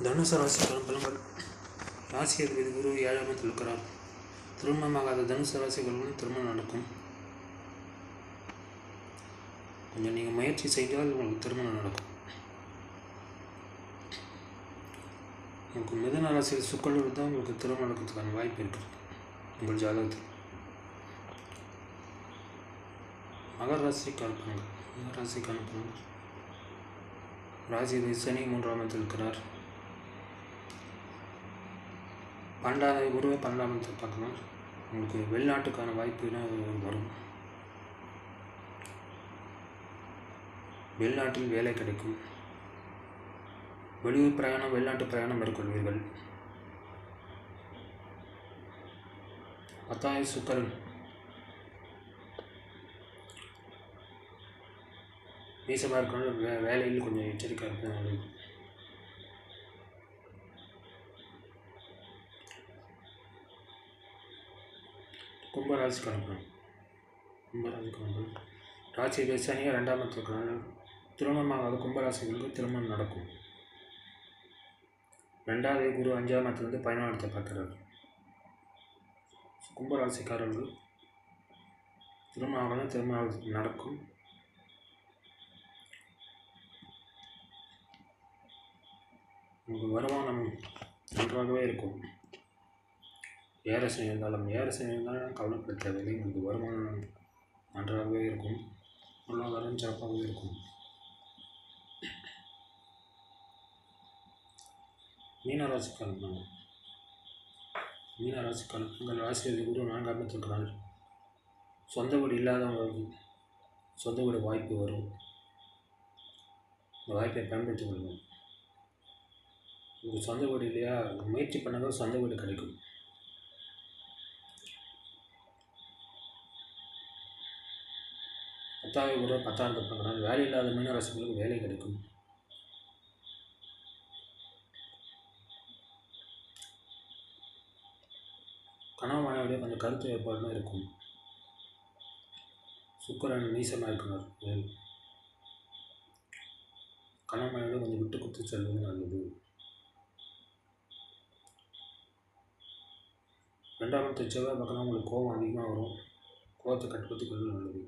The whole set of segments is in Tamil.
தனுசு ராசி பலன்கள். ராசி அதிபதி குரு 7ஆம் இடத்தில் இருக்கிறார். திருமணமாகாத தனுசு ராசிகளுடன் திருமணம் நடக்கும். கொஞ்சம் நீங்கள் முயற்சி செய்தால் உங்களுக்கு திருமணம் நடக்கும். உங்களுக்கு மிதுன ராசியில் சுக்கரன் தான் உங்களுக்கு திருமணம் நடக்கிறதுக்கான வாய்ப்பு இருக்குது உங்கள் ஜாதகத்தில். மகர ராசிக்கு அனுப்புங்கள். மகர ராசிக்கு அனுப்புங்கள். ராசி அதிபதி சனி 3ஆம் இடத்தில் இருக்கிறார். 12 குருவை 12ஆம் இடத்தை பார்க்கணும். உங்களுக்கு வெளிநாட்டுக்கான வாய்ப்புனா வரும். வெளிநாட்டில் வேலை கிடைக்கும். வெளியூர் பிரயாணம், வெளிநாட்டு பிரயாணம் மேற்கொள்வீர்கள். 10 சுக்கரன் நீசமாக இருக்கணும். வேலையில் கொஞ்சம் எச்சரிக்கையாக இருப்பது நல்லது. கும்பராசிக்கு அனுப்பணும். கும்பராசிக்கு அனுப்பணும். ராசி சனியாக 2ஆம் இடத்துல இருக்கிறாங்க. திருமணமாகாத கும்பராசிகளுக்கு திருமணம் நடக்கும். 2வது குரு 5ஆம் இடத்துலேருந்து 11ஆம் இடத்தை பார்க்குறாரு. கும்பராசிக்காரர்கள் திருமணம் திருமணம் நடக்கும். உங்களுக்கு வருமானம் நன்றாகவே இருக்கும். ஏரசனை இருந்தாலும் கவலைப்பட தேவையில்லை. உங்களுக்கு வருமானம் நன்றாகவே இருக்கும். பொருளாதாரம் சிறப்பாகவே இருக்கும். மீனராசிக்காரங்க உங்கள் ராசி குரு 4ஆம் இடத்தில் இருக்கிறார். சொந்த வீடு இல்லாதவங்களுக்கு சொந்த வீடு வாய்ப்பு வரும். இந்த வாய்ப்பை பயன்படுத்திக் கொள்ளுங்கள். உங்களுக்கு சொந்த வீடு இல்லையா, முயற்சி பண்ணாலும் சொந்த வீடு கிடைக்கும். பத்தாவது குரு 10ஆம் இடத்தை பார்க்குறாங்க. வேலை இல்லாத மீனராசிகளுக்கு வேலை கிடைக்கும். கணவன் மனைவிடையே கொஞ்சம் கருத்து வேறுபாடுலாம் இருக்கும். சுக்கிரன் நீசமாக இருக்கிறார். கணவன் மனைவிடையே கொஞ்சம் விட்டு கொடுத்து செல்வது நல்லது. 2ஆம் இடத்தை செவ்வாய் பார்க்கணும். உங்களுக்கு கோபம் அதிகமாக வரும். கோபத்தை கட்டுப்படுத்திக் கொள்வது நல்லது.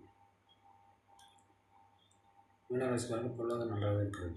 மீனராசிக்காரங்க பொருளாதாரம் நன்றாக இருக்கிறது.